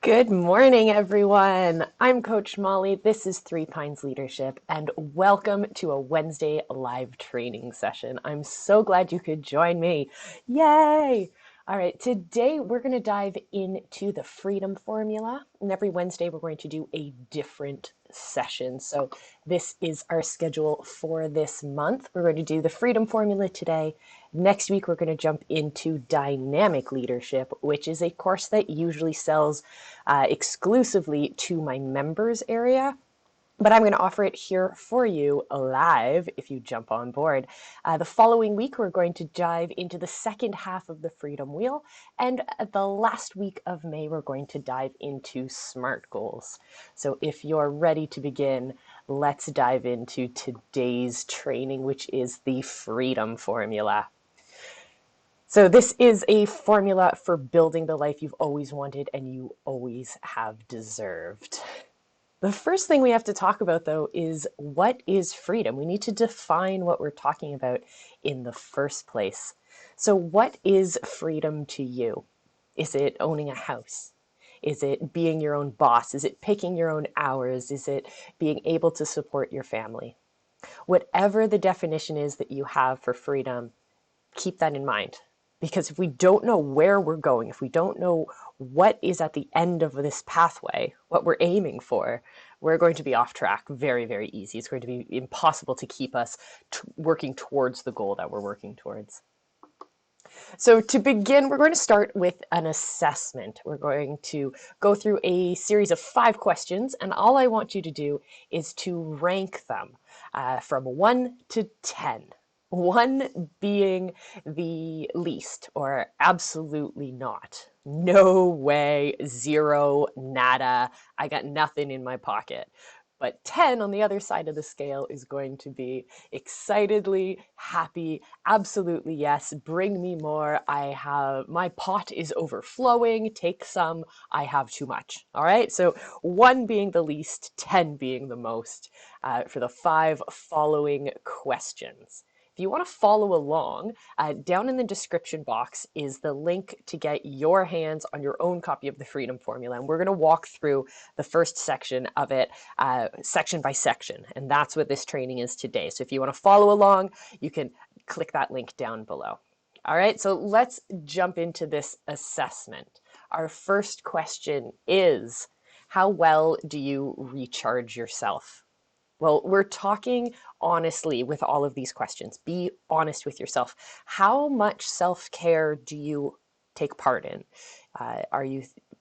Good morning, everyone. I'm Coach Molly. This is Three Pines Leadership, and welcome to a Wednesday live training session. I'm so glad you could join me. Yay! All right, today we're going to dive into the freedom formula, and every Wednesday we're going to do a different session. So this is our schedule for this month. We're going to do the freedom formula today. Next week, we're going to jump into dynamic leadership, which is a course that usually sells exclusively to my members area. But I'm going to offer it here for you live if you jump on board. The following week, we're going to dive into the second half of the Freedom Wheel. And the last week of May, we're going to dive into SMART goals. So if you're ready to begin, let's dive into today's training, which is the Freedom Formula. So this is a formula for building the life you've always wanted and you always have deserved. The first thing we have to talk about, though, is what is freedom? We need to define what we're talking about in the first place. So what is freedom to you? Is it owning a house? Is it being your own boss? Is it picking your own hours? Is it being able to support your family? Whatever the definition is that you have for freedom, keep that in mind. Because if we don't know where we're going, if we don't know what is at the end of this pathway, what we're aiming for, we're going to be off track very, very easy. It's going to be impossible to keep us working towards the goal that we're working towards. So to begin, we're going to start with an assessment. We're going to go through a series of 5 questions, and all I want you to do is to rank them from 1 to 10. 1 being the least, or absolutely not. No way, 0, nada, I got nothing in my pocket. But 10 on the other side of the scale is going to be excitedly happy, absolutely yes, bring me more. My pot is overflowing, take some, I have too much. All right, so 1 being the least, 10 being the most for the 5 following questions. If you want to follow along, down in the description box is the link to get your hands on your own copy of the Freedom Formula. And we're going to walk through the first section of it, section by section. And that's what this training is today. So if you want to follow along, you can click that link down below. All right, so let's jump into this assessment. Our first question is, how well do you recharge yourself? Well, we're talking honestly with all of these questions. Be honest with yourself. How much self-care do you take part in?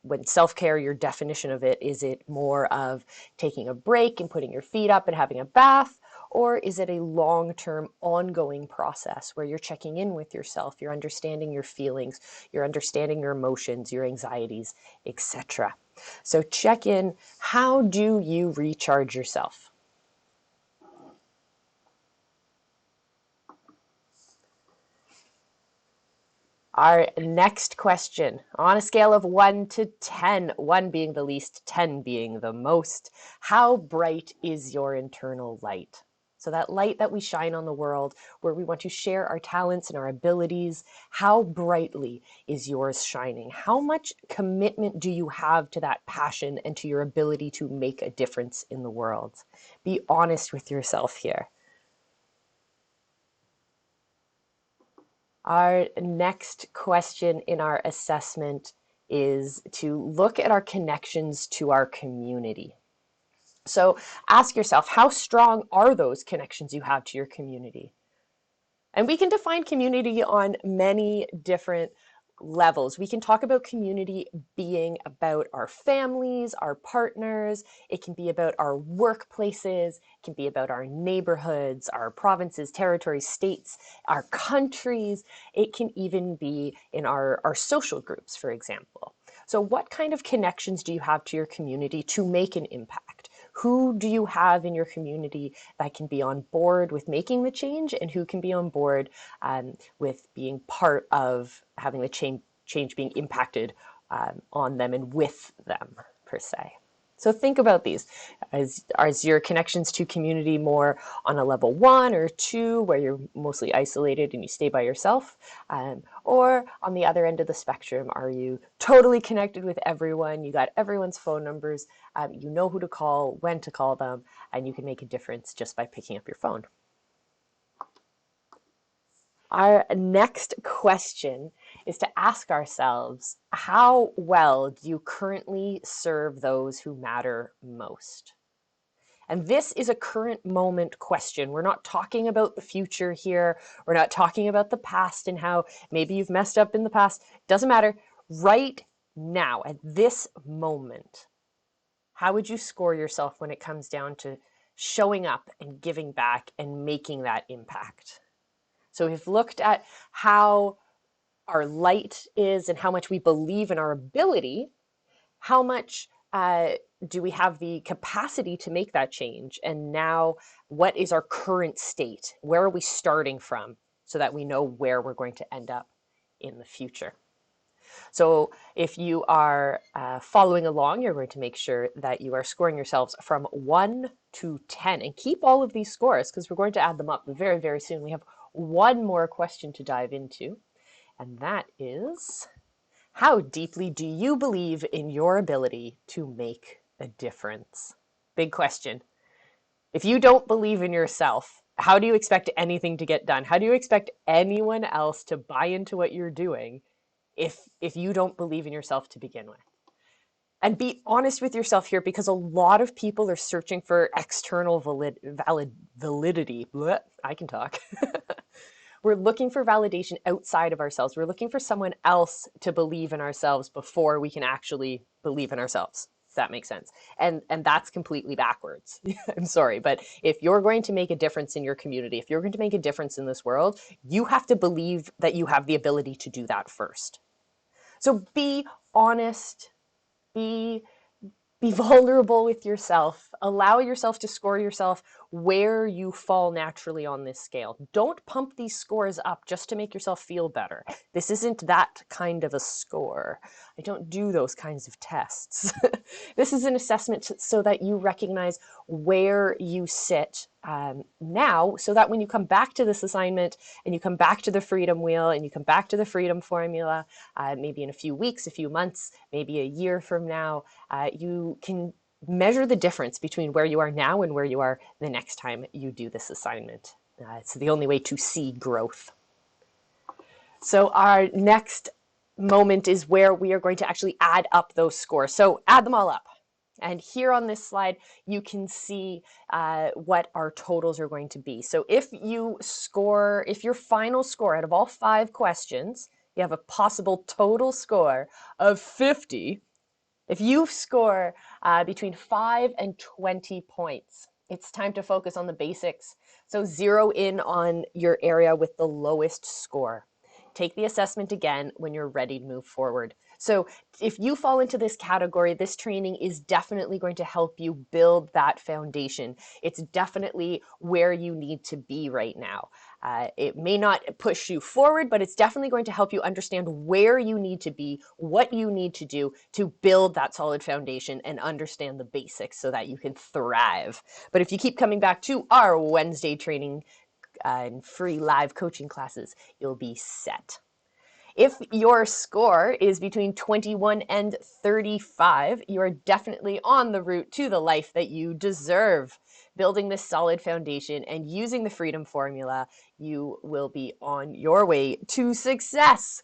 When self-care, your definition of it, is it more of taking a break and putting your feet up and having a bath? Or is it a long-term ongoing process where you're checking in with yourself, you're understanding your feelings, you're understanding your emotions, your anxieties, etc. So check in. How do you recharge yourself? Our next question, on a scale of 1 to 10, 1 being the least, 10 being the most, how bright is your internal light? So that light that we shine on the world, where we want to share our talents and our abilities, how brightly is yours shining? How much commitment do you have to that passion and to your ability to make a difference in the world? Be honest with yourself here. Our next question in our assessment is to look at our connections to our community. So ask yourself, how strong are those connections you have to your community? And we can define community on many different levels. We can talk about community being about our families, our partners. It can be about our workplaces. It can be about our neighborhoods, our provinces, territories, states, our countries. It can even be in our social groups, for example. So what kind of connections do you have to your community to make an impact? Who do you have in your community that can be on board with making the change, and who can be on board with being part of having the change being impacted on them and with them, per se? So think about these. Is your connections to community more on a level 1 or 2, where you're mostly isolated and you stay by yourself? Or on the other end of the spectrum, are you totally connected with everyone? You got everyone's phone numbers, you know who to call, when to call them, and you can make a difference just by picking up your phone. Our next question is to ask ourselves, how well do you currently serve those who matter most? And this is a current moment question. We're not talking about the future here. We're not talking about the past and how maybe you've messed up in the past. Doesn't matter. Right now, at this moment, how would you score yourself when it comes down to showing up and giving back and making that impact? So we've looked at how our light is and how much we believe in our ability. How much do we have the capacity to make that change? And now, what is our current state? Where are we starting from so that we know where we're going to end up in the future? So if you are following along, you're going to make sure that you are scoring yourselves from 1 to 10. And keep all of these scores because we're going to add them up very, very soon. We have one more question to dive into, and that is, how deeply do you believe in your ability to make a difference? Big question. If you don't believe in yourself, how do you expect anything to get done? How do you expect anyone else to buy into what you're doing if you don't believe in yourself to begin with? And be honest with yourself here, because a lot of people are searching for external validity. Blech, I can talk. We're looking for validation outside of ourselves. We're looking for someone else to believe in ourselves before we can actually believe in ourselves. If that makes sense. And that's completely backwards. I'm sorry, but if you're going to make a difference in your community, if you're going to make a difference in this world, you have to believe that you have the ability to do that first. So be honest, be vulnerable with yourself. Allow yourself to score yourself where you fall naturally on this scale. Don't pump these scores up just to make yourself feel better. This isn't that kind of a score. I don't do those kinds of tests. This is an assessment so that you recognize where you sit now, so that when you come back to this assignment and you come back to the freedom wheel and you come back to the freedom formula, maybe in a few weeks, a few months, maybe a year from now, you can measure the difference between where you are now and where you are the next time you do this assignment. It's the only way to see growth. So our next moment is where we are going to actually add up those scores. So add them all up. And here on this slide, you can see what our totals are going to be. So if your final score out of all 5 questions, you have a possible total score of 50. If you score between 5 and 20 points, it's time to focus on the basics. So zero in on your area with the lowest score. Take the assessment again when you're ready to move forward. So if you fall into this category, this training is definitely going to help you build that foundation. It's definitely where you need to be right now. It may not push you forward, but it's definitely going to help you understand where you need to be, what you need to do to build that solid foundation and understand the basics so that you can thrive. But if you keep coming back to our Wednesday training and free live coaching classes, you'll be set. If your score is between 21 and 35, you are definitely on the route to the life that you deserve. Building this solid foundation and using the freedom formula, you will be on your way to success.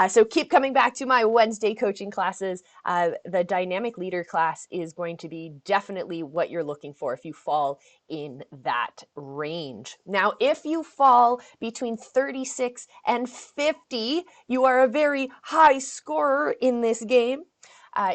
So keep coming back to my Wednesday coaching classes. The dynamic leader class is going to be definitely what you're looking for if you fall in that range. Now, if you fall between 36 and 50, you are a very high scorer in this game.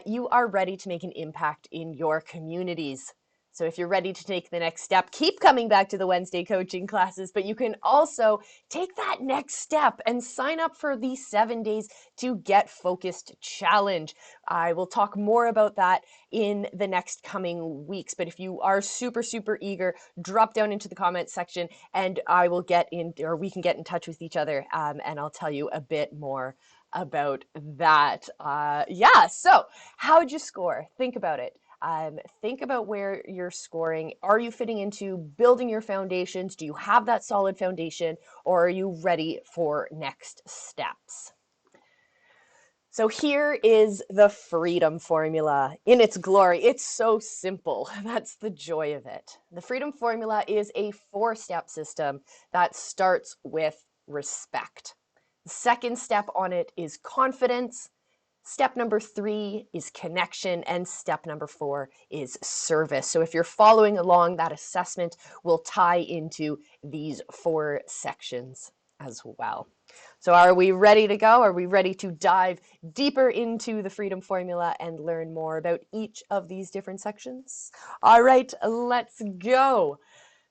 You are ready to make an impact in your communities. So if you're ready to take the next step, keep coming back to the Wednesday coaching classes, but you can also take that next step and sign up for the 7 days to get focused challenge. I will talk more about that in the next coming weeks, but if you are super, super eager, drop down into the comments section and I will we can get in touch with each other and I'll tell you a bit more about that. So how'd you score? Think about it. Think about where you're scoring. Are you fitting into building your foundations? Do you have that solid foundation, or are you ready for next steps? So here is the freedom formula in its glory. It's so simple. That's the joy of it. The freedom formula is a 4-step system that starts with respect. The second step on it is confidence. Step number 3 is connection, and step number 4 is service. So if you're following along, that assessment will tie into these 4 sections as well. So are we ready to go? Are we ready to dive deeper into the freedom formula and learn more about each of these different sections? All right, let's go.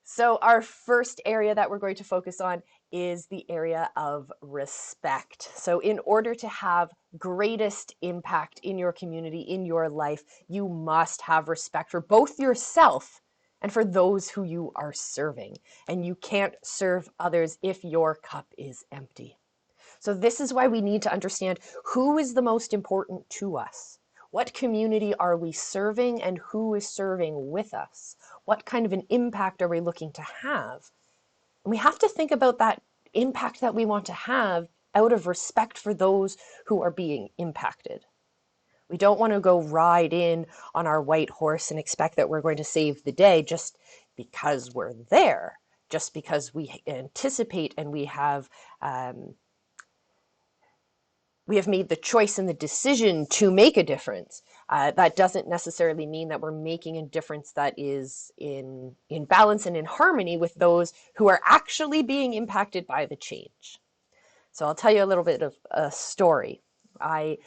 So our first area that we're going to focus on is the area of respect. So in order to have greatest impact in your community, in your life, you must have respect for both yourself and for those who you are serving. And you can't serve others if your cup is empty. So this is why we need to understand who is the most important to us. What community are we serving, and who is serving with us? What kind of an impact are we looking to have? And we have to think about that impact that we want to have out of respect for those who are being impacted. We don't want to go ride in on our white horse and expect that we're going to save the day just because we're there, just because we anticipate and we have made the choice and the decision to make a difference. That doesn't necessarily mean that we're making a difference that is in balance and in harmony with those who are actually being impacted by the change. So I'll tell you a little bit of a story. I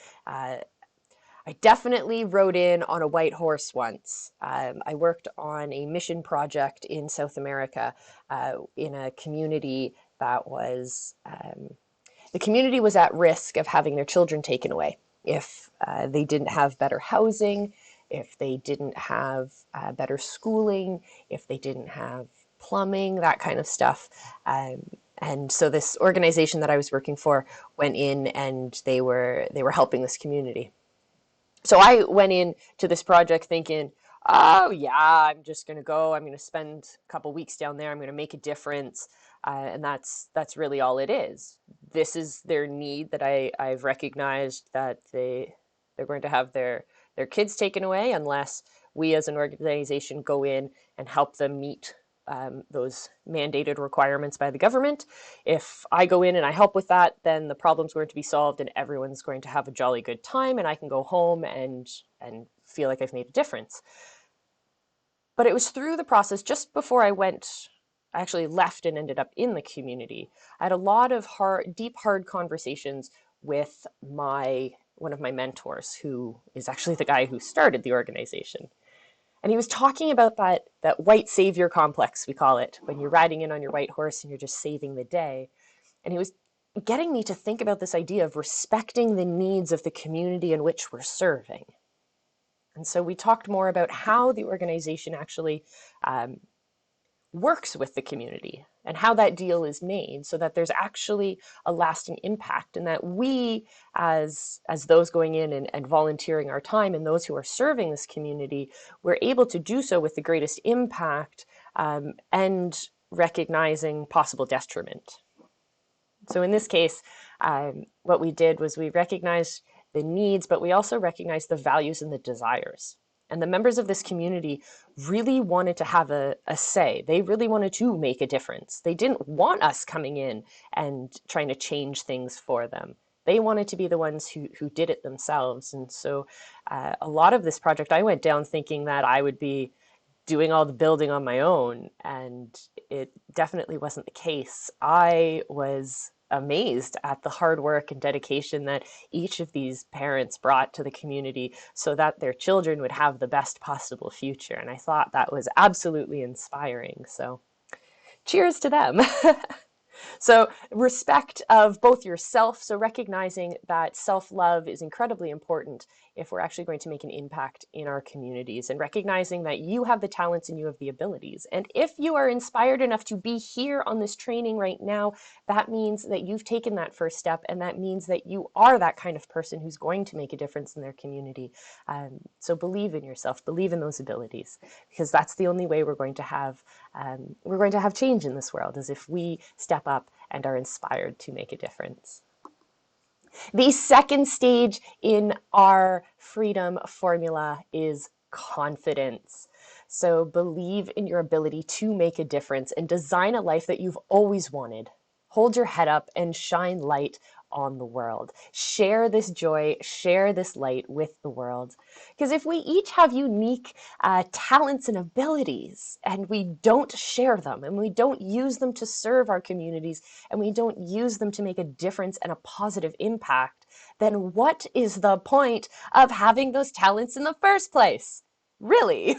definitely rode in on a white horse once. I worked on a mission project in South America in a community that was, the community was at risk of having their children taken away if they didn't have better housing, if they didn't have better schooling, if they didn't have plumbing, that kind of stuff. And so this organization that I was working for went in, and they were helping this community. So I went into this project thinking, oh yeah, I'm just going to go. I'm going to spend a couple weeks down there. I'm going to make a difference. And that's really all it is. This is their need that I've recognized, that they're going to have their kids taken away unless we as an organization go in and help them meet those mandated requirements by the government. If I go in and I help with that, then the problem's going to be solved and everyone's going to have a jolly good time, and I can go home and feel like I've made a difference. But it was through the process, just before I actually left and ended up in the community, I had a lot of deep, hard conversations with one of my mentors, who is actually the guy who started the organization. And he was talking about that white savior complex, we call it, when you're riding in on your white horse and you're just saving the day. And he was getting me to think about this idea of respecting the needs of the community in which we're serving. And so we talked more about how the organization actually works with the community and how that deal is made so that there's actually a lasting impact, and that we as those going in and volunteering our time, and those who are serving this community, we're able to do so with the greatest impact and recognizing possible detriment. So in this case, what we did was we recognized the needs, but we also recognized the values and the desires. And the members of this community really wanted to have a say. They really wanted to make a difference. They didn't want us coming in and trying to change things for them. They wanted to be the ones who did it themselves. And so a lot of this project, I went down thinking that I would be doing all the building on my own, and it definitely wasn't the case. I was amazed at the hard work and dedication that each of these parents brought to the community so that their children would have the best possible future. And I thought that was absolutely inspiring. So cheers to them. So respect of both yourself, so recognizing that self-love is incredibly important if we're actually going to make an impact in our communities, and recognizing that you have the talents and you have the abilities. And if you are inspired enough to be here on this training right now, that means that you've taken that first step, and that means that you are that kind of person who's going to make a difference in their community. So believe in yourself, believe in those abilities, because that's the only way we're going to have change in this world, is if we step up and are inspired to make a difference. The second stage in our freedom formula is confidence. So believe in your ability to make a difference and design a life that you've always wanted. Hold your head up and shine light on the world. Share this joy, share this light with the world. Because if we each have unique talents and abilities, and we don't share them, and we don't use them to serve our communities, and we don't use them to make a difference and a positive impact, then what is the point of having those talents in the first place? Really?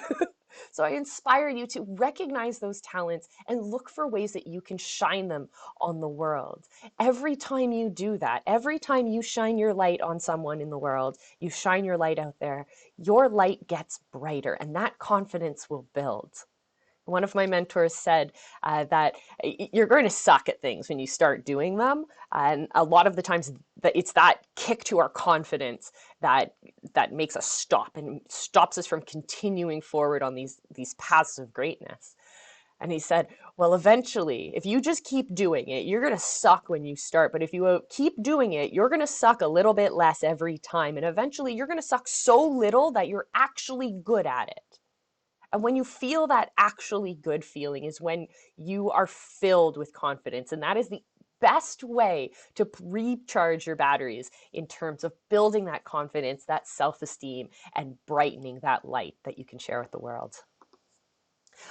So I inspire you to recognize those talents and look for ways that you can shine them on the world. Every time you do that, every time you shine your light on someone in the world, you shine your light out there, your light gets brighter, and that confidence will build. One of my mentors said that you're going to suck at things when you start doing them. And a lot of the times it's that kick to our confidence that makes us stop and stops us from continuing forward on these paths of greatness. And he said, well, eventually, if you just keep doing it, you're going to suck when you start. But if you keep doing it, you're going to suck a little bit less every time. And eventually, you're going to suck so little that you're actually good at it. And when you feel that actually good feeling is when you are filled with confidence. And that is the best way to recharge your batteries in terms of building that confidence, that self-esteem, and brightening that light that you can share with the world.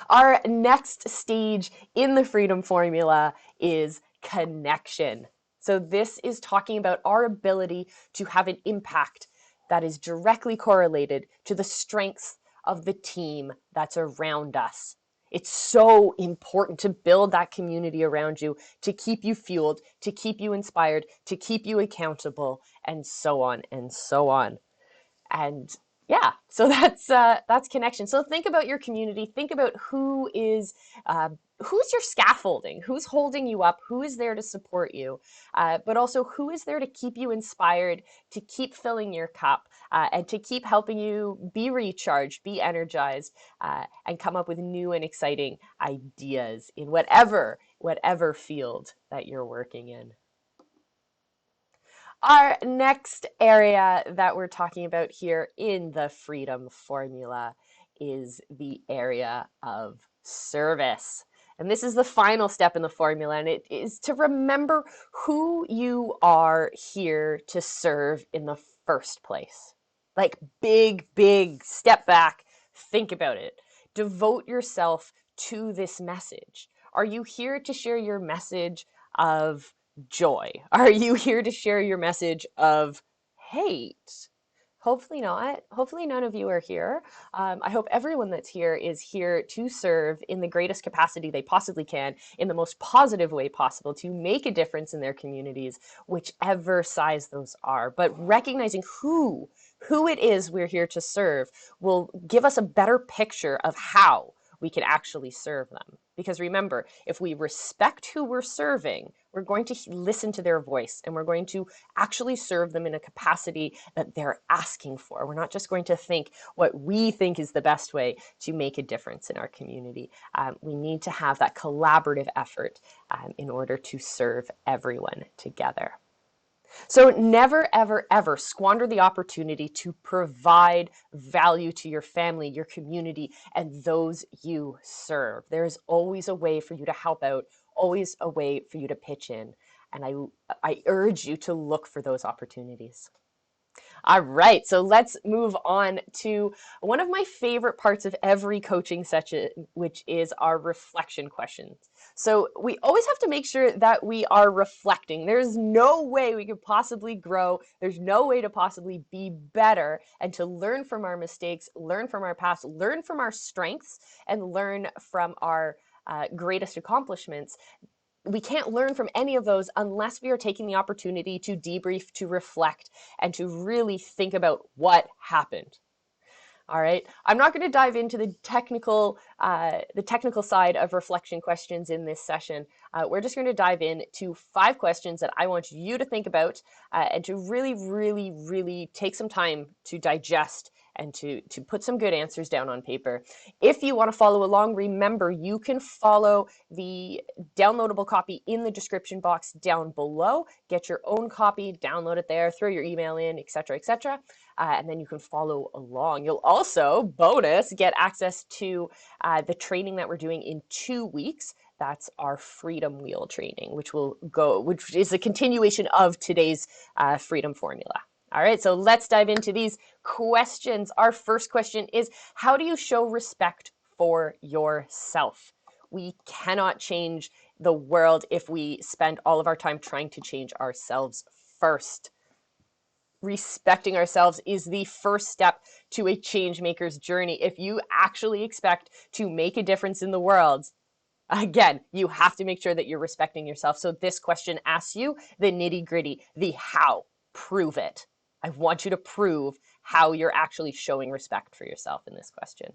Our next stage in the freedom formula is connection. So this is talking about our ability to have an impact that is directly correlated to the strengths of the team that's around us. It's so important to build that community around you, to keep you fueled, to keep you inspired, to keep you accountable, and so on and so on. And yeah, so that's connection. So think about your community. Think about who's your scaffolding, who's holding you up, who is there to support you, but also who is there to keep you inspired, to keep filling your cup, and to keep helping you be recharged, be energized, and come up with new and exciting ideas in whatever field that you're working in. Our next area that we're talking about here in the freedom formula is the area of service. And this is the final step in the formula, and it is to remember who you are here to serve in the first place. Like big step back, think about it. Devote yourself to this message. Are you here to share your message of joy? Are you here to share your message of hate? Hopefully not. Hopefully none of you are here. I hope everyone that's here is here to serve in the greatest capacity they possibly can, in the most positive way possible, to make a difference in their communities, whichever size those are. But recognizing who it is we're here to serve will give us a better picture of how we can actually serve them. Because remember, if we respect who we're serving, we're going to listen to their voice, and we're going to actually serve them in a capacity that they're asking for. We're not just going to think what we think is the best way to make a difference in our community. We need to have that collaborative effort in order to serve everyone together. So never, ever squander the opportunity to provide value to your family, your community, and those you serve. There's always a way for you to help out, always a way for you to pitch in. And I urge you to look for those opportunities. All right, so let's move on to one of my favorite parts of every coaching session, which is our reflection questions. So we always have to make sure that we are reflecting. There's no way we could possibly grow. There's no way to possibly be better and to learn from our mistakes, learn from our past, learn from our strengths, and learn from our greatest accomplishments we can't learn from any of those unless we are taking the opportunity to debrief, to reflect, and to really think about what happened. All right, I'm not going to dive into the technical side of reflection questions in this session. We're just going to dive into 5 questions that I want you to think about and to really, really, really take some time to digest and to put some good answers down on paper. If you want to follow along, remember you can follow the downloadable copy in the description box down below. Get your own copy, download it there, throw your email in, etc., etc. And then you can follow along. You'll also, bonus, get access to the training that we're doing in 2 weeks. That's our Freedom Wheel training, which is a continuation of today's Freedom Formula. All right, so let's dive into these questions. Our first question is, how do you show respect for yourself? We cannot change the world if we spend all of our time trying to change ourselves first. Respecting ourselves is the first step to a change maker's journey. If you actually expect to make a difference in the world, again, you have to make sure that you're respecting yourself. So this question asks you the nitty-gritty, the how. Prove it. I want you to prove how you're actually showing respect for yourself in this question.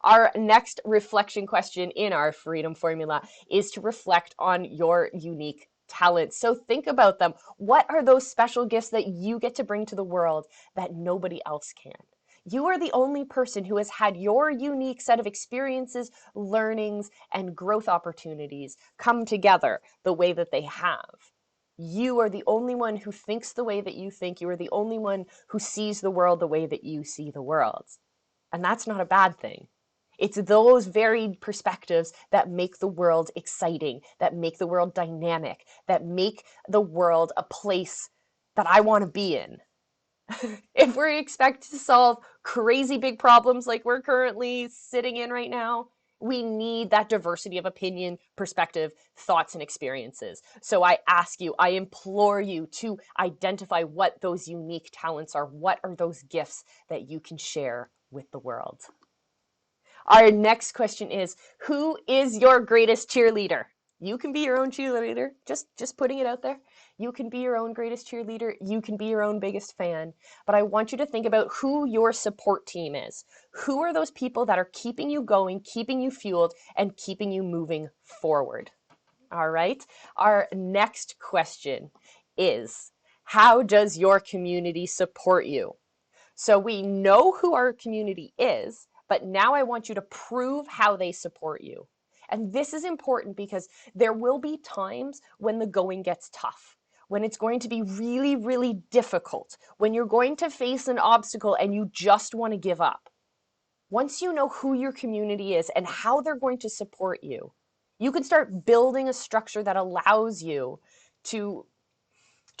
Our next reflection question in our Freedom Formula is to reflect on your unique talents. So think about them. What are those special gifts that you get to bring to the world that nobody else can? You are the only person who has had your unique set of experiences, learnings, and growth opportunities come together the way that they have. You are the only one who thinks the way that you think. You are the only one who sees the world the way that you see the world. And that's not a bad thing. It's those varied perspectives that make the world exciting, that make the world dynamic, that make the world a place that I want to be in. If we expect to solve crazy big problems like we're currently sitting in right now, we need that diversity of opinion, perspective, thoughts, and experiences. So I ask you, I implore you to identify what those unique talents are. What are those gifts that you can share with the world? Our next question is, who is your greatest cheerleader? You can be your own cheerleader, just putting it out there. You can be your own greatest cheerleader. You can be your own biggest fan. But I want you to think about who your support team is. Who are those people that are keeping you going, keeping you fueled, and keeping you moving forward? All right. Our next question is, how does your community support you? So we know who our community is, but now I want you to prove how they support you. And this is important because there will be times when the going gets tough, when it's going to be really, really difficult, when you're going to face an obstacle and you just want to give up. Once you know who your community is and how they're going to support you, you can start building a structure that allows you to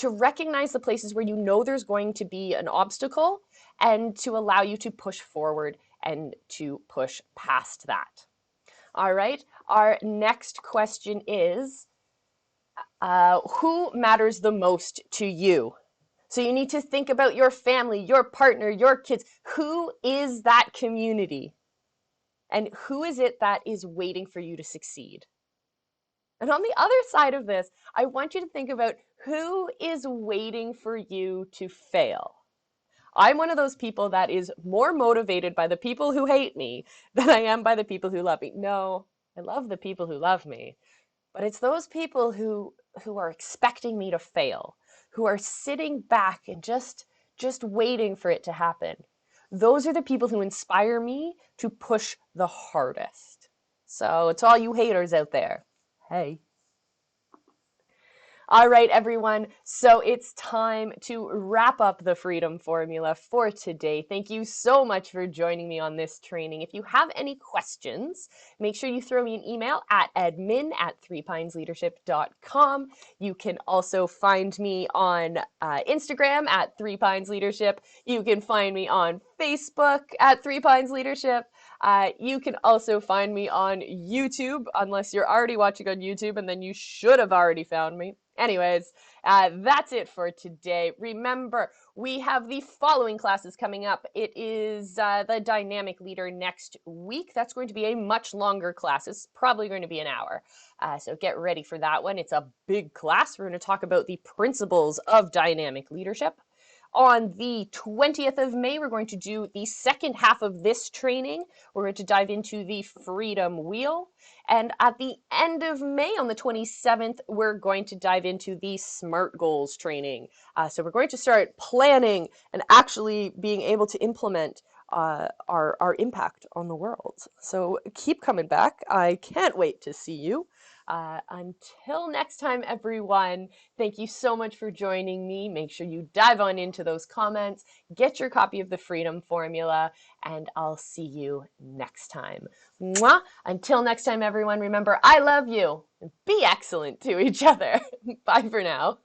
recognize the places where you know there's going to be an obstacle and to allow you to push forward and to push past that. All right, our next question is, who matters the most to you? So you need to think about your family, your partner, your kids. Who is that community? And who is it that is waiting for you to succeed? And on the other side of this, I want you to think about who is waiting for you to fail. I'm one of those people that is more motivated by the people who hate me than I am by the people who love me. No, I love the people who love me, but it's those people who are expecting me to fail, who are sitting back and just waiting for it to happen. Those are the people who inspire me to push the hardest. So it's all you haters out there. Hey. All right, everyone. So it's time to wrap up the Freedom Formula for today. Thank you so much for joining me on this training. If you have any questions, make sure you throw me an email at admin@threepinesleadership.com. You can also find me on Instagram at 3pinesleadership. You can find me on Facebook at 3pinesleadership. You can also find me on YouTube, unless you're already watching on YouTube, and then you should have already found me. Anyways, that's it for today. Remember, we have the following classes coming up. It is the Dynamic Leader next week. That's going to be a much longer class. It's probably going to be an hour. So get ready for that one. It's a big class. We're going to talk about the principles of dynamic leadership. On the 20th of May, we're going to do the second half of this training. We're going to dive into the Freedom Wheel. And at the end of May, on the 27th, we're going to dive into the SMART Goals training. So we're going to start planning and actually being able to implement our impact on the world. So keep coming back. I can't wait to see you. Until next time, everyone, thank you so much for joining me. Make sure you dive on into those comments, get your copy of the Freedom Formula, and I'll see you next time. Mwah! Until next time, everyone, remember, I love you. Be excellent to each other. Bye for now.